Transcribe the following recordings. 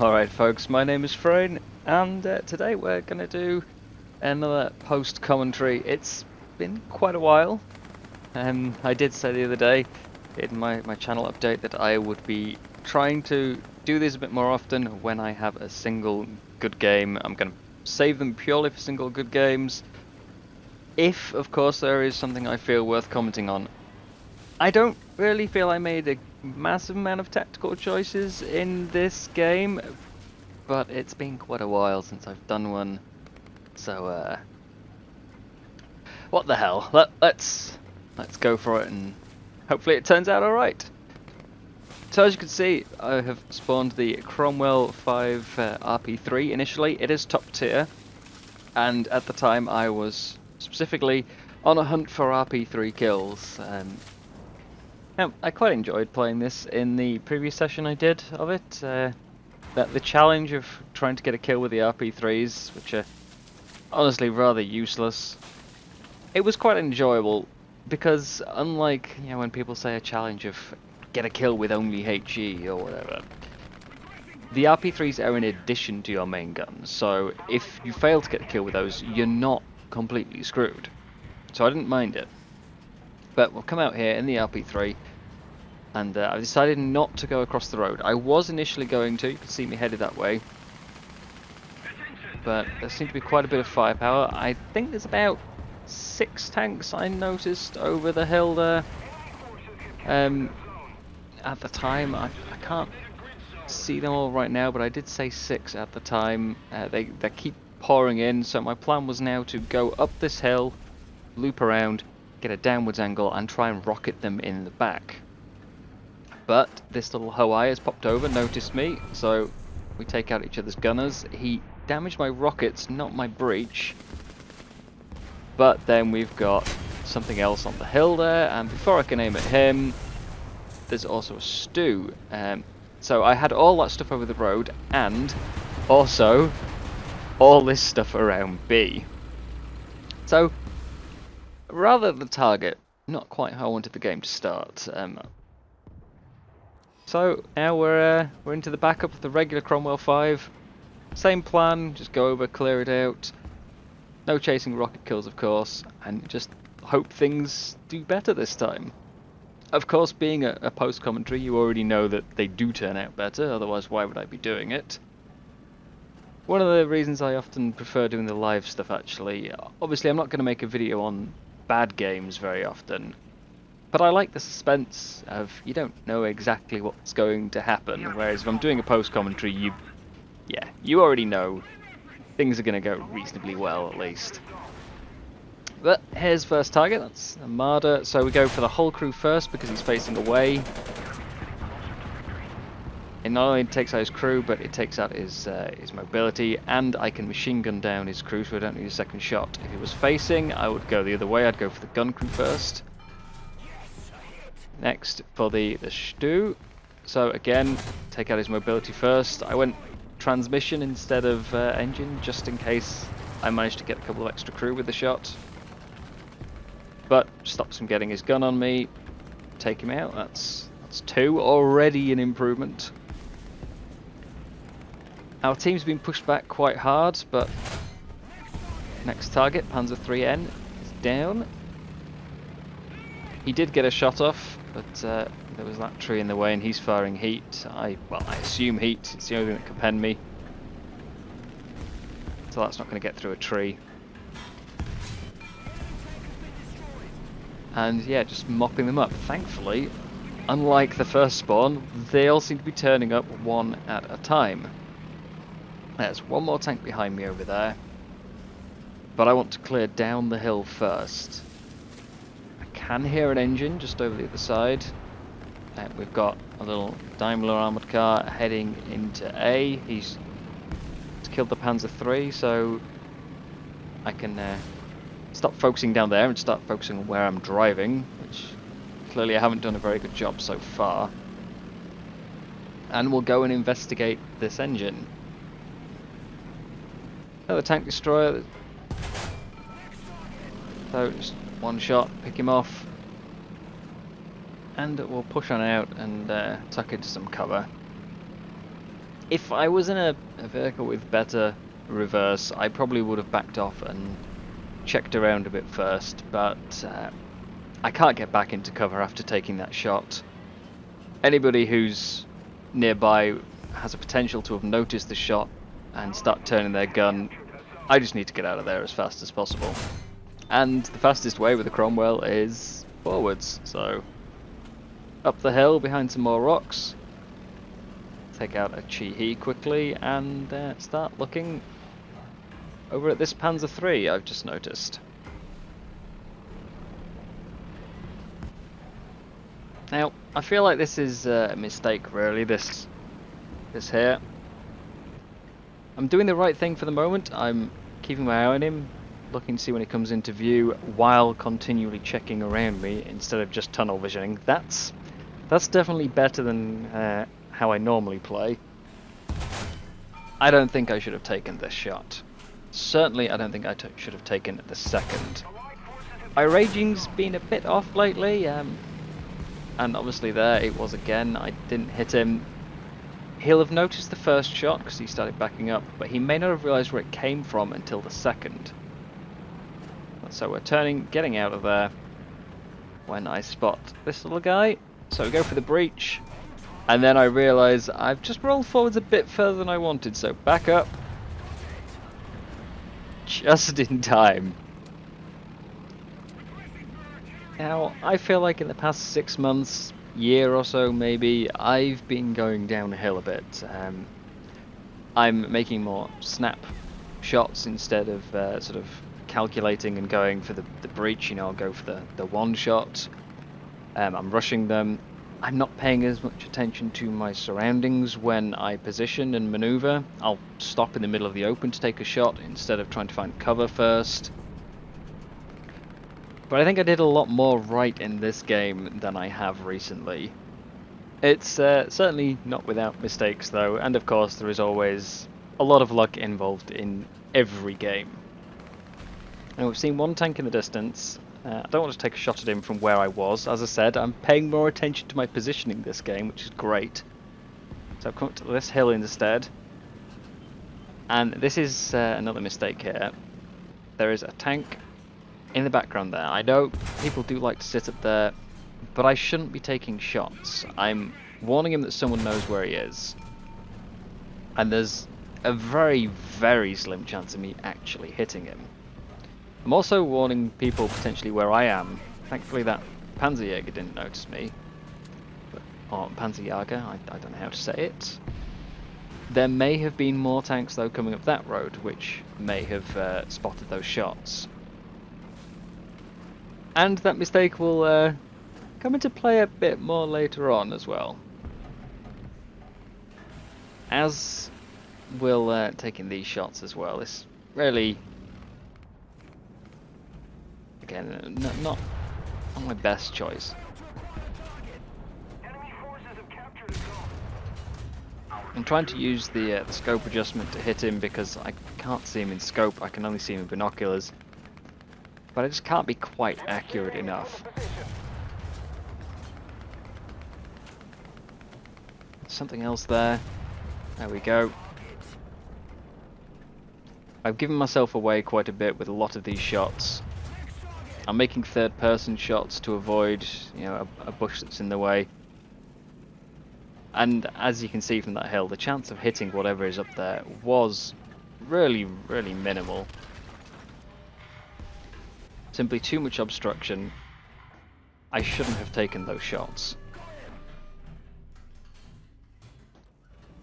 Alright folks, my name is Freyn, and today we're going to do another post-commentary. It's been quite a while. I did say the other day in my channel update that I would be trying to do this a bit more often when I have a single good game. I'm going to save them purely for single good games. If, of course, there is something I feel worth commenting on. I don't really feel I made a massive amount of tactical choices in this game, but it's been quite a while since I've done one, so what the hell? Let's go for it, and hopefully it turns out all right. So as you can see, I have spawned the Cromwell V RP3 initially. It is top tier, and at the time I was specifically on a hunt for RP3 kills. I quite enjoyed playing this in the previous session I did of it. The challenge of trying to get a kill with the RP3s, which are honestly rather useless, it was quite enjoyable because unlike, when people say a challenge of get a kill with only HE or whatever, the RP3s are in addition to your main guns, so if you fail to get a kill with those, you're not completely screwed. So I didn't mind it. But we'll come out here in the RP3, and I've decided not to go across the road. I was initially going to, you can see me headed that way, but there seemed to be quite a bit of firepower. I think there's about 6 tanks I noticed over the hill there. At the time, I can't see them all right now, but I did say 6 at the time. They keep pouring in, so my plan was now to go up this hill, loop around, get a downwards angle and try and rocket them in the back. But this little Hawaii has popped over, noticed me, so we take out each other's gunners. He damaged my rockets, not my breach. But then we've got something else on the hill there, and before I can aim at him, there's also a stew. So I had all that stuff over the road, and also all this stuff around B. So rather the target, not quite how I wanted the game to start. So now we're into the backup of the regular Cromwell V. Same plan, just go over, clear it out. No chasing rocket kills, of course, and just hope things do better this time. Of course, being a post-commentary, you already know that they do turn out better, otherwise why would I be doing it? One of the reasons I often prefer doing the live stuff, actually, obviously I'm not going to make a video on bad games very often, but I like the suspense of you don't know exactly what's going to happen, whereas if I'm doing a post-commentary, you already know things are going to go reasonably well, at least. But here's first target, that's a Marder, so we go for the whole crew first because he's facing away. It not only takes out his crew, but it takes out his mobility, and I can machine gun down his crew, so I don't need a second shot. If it was facing, I would go the other way. I'd go for the gun crew first. Next, for the stew. So again, take out his mobility first. I went transmission instead of engine, just in case I managed to get a couple of extra crew with the shot. But stops him getting his gun on me. Take him out. That's 2, already an improvement. Our team's been pushed back quite hard, but next target, Panzer IIIN, is down. He did get a shot off, but there was that tree in the way and he's firing heat. I assume heat, it's the only thing that can pen me. So that's not going to get through a tree. And yeah, just mopping them up. Thankfully, unlike the first spawn, they all seem to be turning up one at a time. There's one more tank behind me over there, but I want to clear down the hill first. I can hear an engine just over the other side. We've got a little Daimler armoured car heading into A. He's killed the Panzer III, so I can stop focusing down there and start focusing on where I'm driving, which clearly I haven't done a very good job so far. And we'll go and investigate this engine. Another tank destroyer. So just one shot, pick him off. And we'll push on out and tuck into some cover. If I was in a vehicle with better reverse, I probably would have backed off and checked around a bit first, but I can't get back into cover after taking that shot. Anybody who's nearby has a potential to have noticed the shot and start turning their gun. I just need to get out of there as fast as possible. And the fastest way with the Cromwell is forwards, so up the hill behind some more rocks, take out a Chi-He quickly, and start looking over at this Panzer III I've just noticed. Now, I feel like this is a mistake really, this here. I'm doing the right thing for the moment. I'm keeping my eye on him, looking to see when he comes into view, while continually checking around me instead of just tunnel visioning. That's definitely better than how I normally play. I don't think I should have taken this shot. Certainly I don't think I should have taken the second. My raging's been a bit off lately, and obviously there it was again. I didn't hit him. He'll have noticed the first shot because he started backing up, but he may not have realised where it came from until the second. So we're getting out of there when I spot this little guy. So we go for the breach, and then I realise I've just rolled forwards a bit further than I wanted, so back up. Just in time. Now, I feel like in the past 6 months, year or so maybe, I've been going downhill a bit. I'm making more snap shots instead of sort of calculating and going for the breach. You know, I'll go for the one shot. I'm rushing them. I'm not paying as much attention to my surroundings when I position and maneuver. I'll stop in the middle of the open to take a shot instead of trying to find cover first. But I think I did a lot more right in this game than I have recently. It's certainly not without mistakes though, and of course there is always a lot of luck involved in every game. And we've seen one tank in the distance. I don't want to take a shot at him from where I was. As I said, I'm paying more attention to my positioning this game, which is great. So I've come up to this hill instead. And this is another mistake here. There is a tank in the background there. I know people do like to sit up there, but I shouldn't be taking shots. I'm warning him that someone knows where he is. And there's a very, very slim chance of me actually hitting him. I'm also warning people potentially where I am. Thankfully that Panzerjäger didn't notice me. Or Panzerjäger, I don't know how to say it. There may have been more tanks though coming up that road, which may have spotted those shots. And that mistake will come into play a bit more later on as well. As will taking these shots as well. This really, again, not my best choice. I'm trying to use the scope adjustment to hit him because I can't see him in scope. I can only see him in binoculars. But I just can't be quite accurate enough. Something else there. There we go. I've given myself away quite a bit with a lot of these shots. I'm making third-person shots to avoid, you know, a bush that's in the way. And as you can see from that hill, the chance of hitting whatever is up there was really, really minimal. Simply too much obstruction. I shouldn't have taken those shots.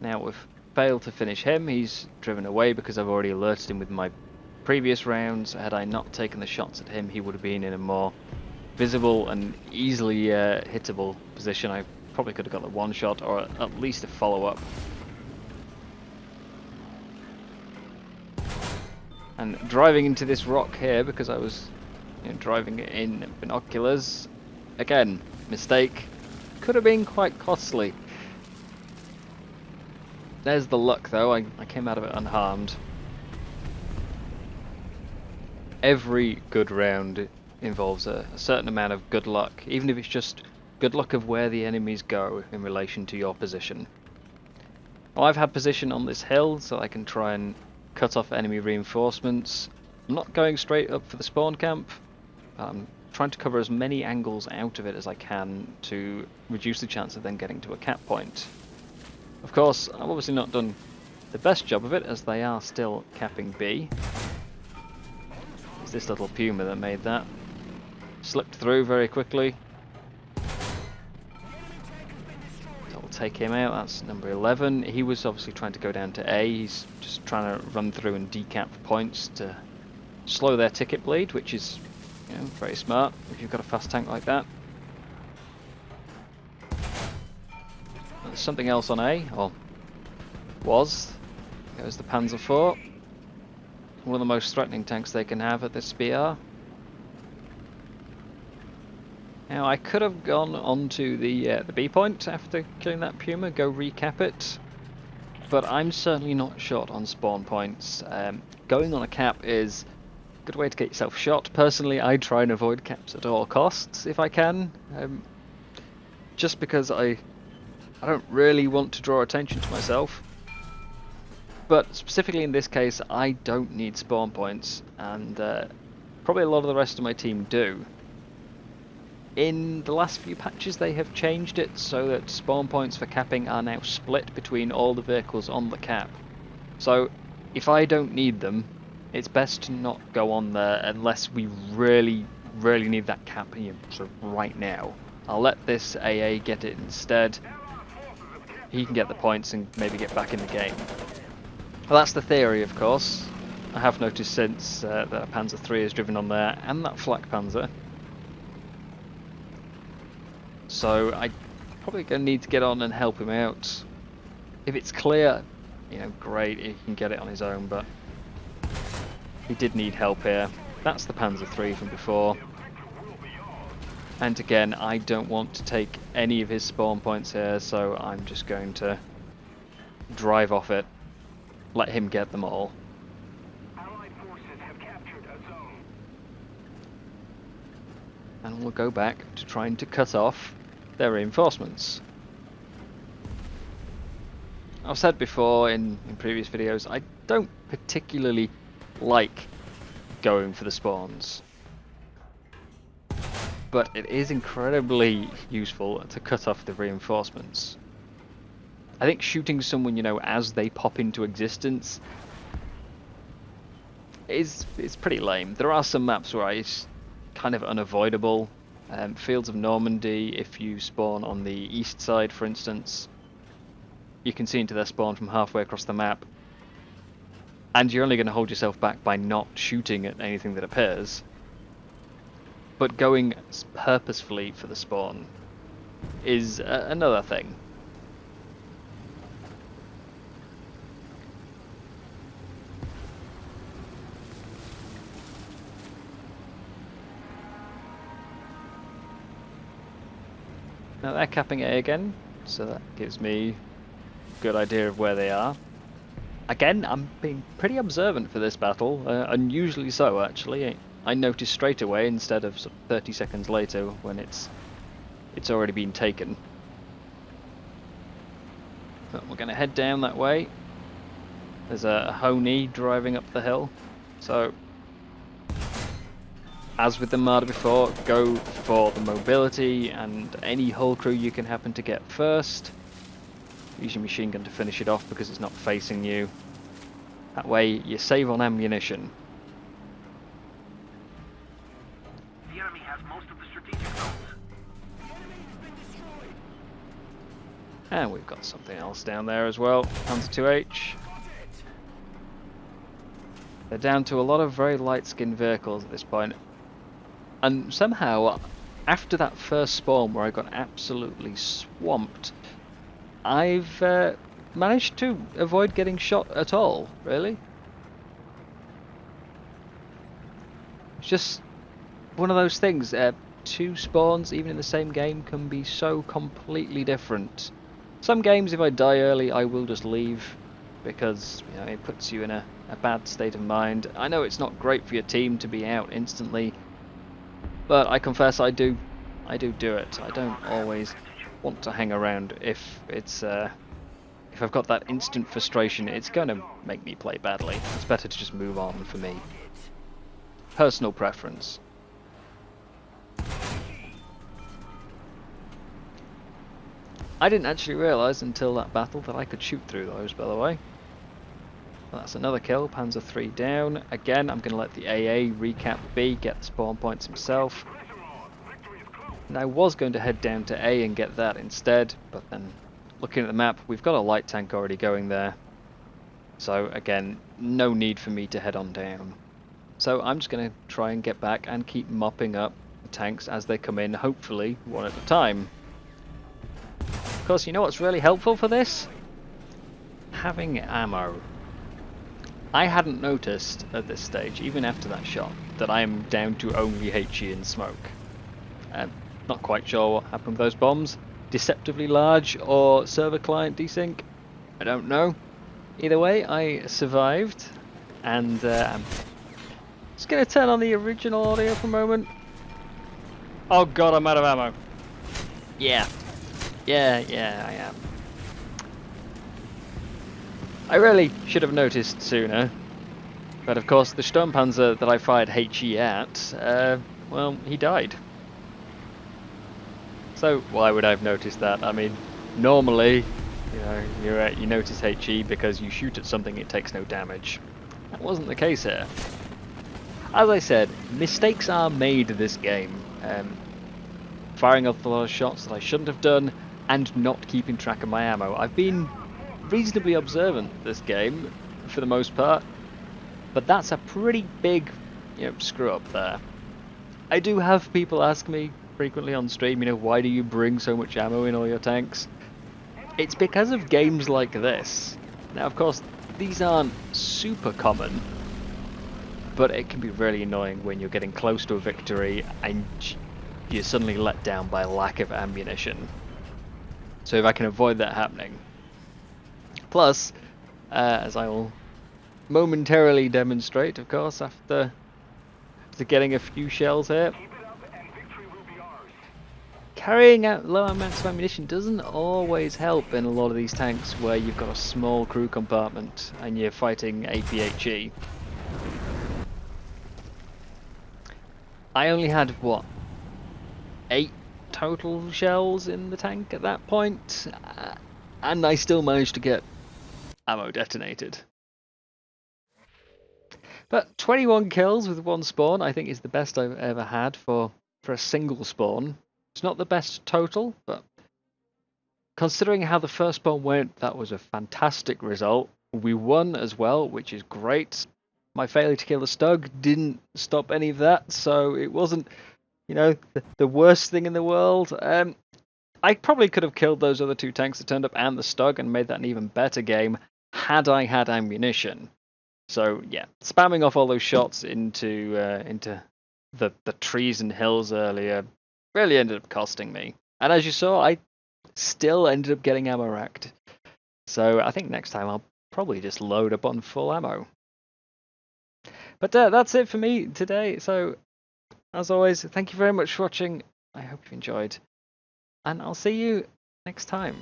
Now we've failed to finish him. He's driven away because I've already alerted him with my previous rounds. Had I not taken the shots at him, he would have been in a more visible and easily hittable position. I probably could have got the one shot or at least a follow-up. And driving into this rock here because I was driving it in binoculars. Again, mistake. Could have been quite costly. There's the luck though, I came out of it unharmed. Every good round involves a certain amount of good luck, even if it's just good luck of where the enemies go in relation to your position. Now, I've had position on this hill so I can try and cut off enemy reinforcements. I'm not going straight up for the spawn camp. I'm trying to cover as many angles out of it as I can to reduce the chance of them getting to a cap point. Of course, I've obviously not done the best job of it, as they are still capping B. It's this little Puma that made that. Slipped through very quickly. So we'll take him out, that's number 11. He was obviously trying to go down to A. He's just trying to run through and decap points to slow their ticket bleed, which is, you know, very smart if you've got a fast tank like that. There's something else on A, or was. Goes the Panzer IV. One of the most threatening tanks they can have at this BR. Now I could have gone onto the B point after killing that Puma, go recap it, but I'm certainly not short on spawn points. Going on a cap is a good way to get yourself shot. Personally, I try and avoid caps at all costs if I can, just because I don't really want to draw attention to myself. But specifically in this case, I don't need spawn points, and probably a lot of the rest of my team do. In the last few patches they have changed it so that spawn points for capping are now split between all the vehicles on the cap. So if I don't need them, it's best to not go on there unless we really need that cap sort of right now. I'll let this AA get it instead. He can get the points and maybe get back in the game. Well, that's the theory, of course. I have noticed since that Panzer III is driven on there, and that Flak Panzer. So I'm probably going to need to get on and help him out. If it's clear, you know, great, he can get it on his own, but he did need help here. That's the Panzer III from before. And again, I don't want to take any of his spawn points here, so I'm just going to drive off it. Let him get them all. Allied forces have captured a zone. And we'll go back to trying to cut off their reinforcements. I've said before in previous videos, I don't particularly like going for the spawns. But it is incredibly useful to cut off the reinforcements. I think shooting someone, you know, as they pop into existence is pretty lame. There are some maps where it's kind of unavoidable. Fields of Normandy, if you spawn on the east side, for instance, you can see into their spawn from halfway across the map, and you're only going to hold yourself back by not shooting at anything that appears. But going purposefully for the spawn is another thing. Now they're capping A again, so that gives me a good idea of where they are. Again, I'm being pretty observant for this battle, unusually so actually. I noticed straight away instead of 30 seconds later when it's already been taken. But we're going to head down that way. There's a Honey driving up the hill, so as with the Marder before, go for the mobility and any hull crew you can happen to get first. Use your machine gun to finish it off because it's not facing you. That way you save on ammunition. The enemy has most of the strategic zones. The enemy has been destroyed. And we've got something else down there as well. Panzer 2H. They're down to a lot of very light-skinned vehicles at this point. And somehow, after that first spawn where I got absolutely swamped, I've managed to avoid getting shot at all, really. It's just one of those things. Two spawns, even in the same game, can be so completely different. Some games, if I die early, I will just leave, because you know, it puts you in a bad state of mind. I know it's not great for your team to be out instantly, but I confess I do it. I don't always want to hang around if If I've got that instant frustration, it's going to make me play badly. It's better to just move on for me. Personal preference. I didn't actually realise until that battle that I could shoot through those, by the way. Well, that's another kill, Panzer 3 down. Again, I'm going to let the AA recap B, get the spawn points himself. And I was going to head down to A and get that instead, but then looking at the map, we've got a light tank already going there. So again, no need for me to head on down. So I'm just going to try and get back and keep mopping up the tanks as they come in, hopefully one at a time. Of course, you know what's really helpful for this? Having ammo. I hadn't noticed at this stage, even after that shot, that I am down to only HE and smoke. Not quite sure what happened with those bombs. Deceptively large or server client desync? I don't know. Either way, I survived, and I'm just going to turn on the original audio for a moment. Oh god, I'm out of ammo. Yeah, I am. I really should have noticed sooner, but of course the Sturmpanzer that I fired HE at, well, he died. So why would I have noticed that? I mean, normally, you know, you notice HE because you shoot at something it takes no damage. That wasn't the case here. As I said, mistakes are made this game. Firing off a lot of shots that I shouldn't have done, and not keeping track of my ammo. I've been reasonably observant this game, for the most part, but that's a pretty big, screw up there. I do have people ask me frequently on stream, why do you bring so much ammo in all your tanks? It's because of games like this. Now, of course, these aren't super common, but it can be really annoying when you're getting close to a victory and you're suddenly let down by lack of ammunition. So if I can avoid that happening. Plus, as I will momentarily demonstrate, of course, after getting a few shells here, carrying out low amounts of ammunition doesn't always help in a lot of these tanks where you've got a small crew compartment and you're fighting APHE. I only had, what, 8 total shells in the tank at that point, and I still managed to get ammo detonated. But 21 kills with 1 spawn I think is the best I've ever had for a single spawn. It's not the best total, but considering how the first spawn went, that was a fantastic result. We won as well, which is great. My failure to kill the Stug didn't stop any of that, so it wasn't, the worst thing in the world. I probably could have killed those other 2 tanks that turned up and the Stug and made that an even better game had I had ammunition. So yeah, spamming off all those shots into the trees and hills earlier really ended up costing me. And as you saw, I still ended up getting ammo racked. So I think next time I'll probably just load up on full ammo. But that's it for me today. So as always, thank you very much for watching. I hope you enjoyed. And I'll see you next time.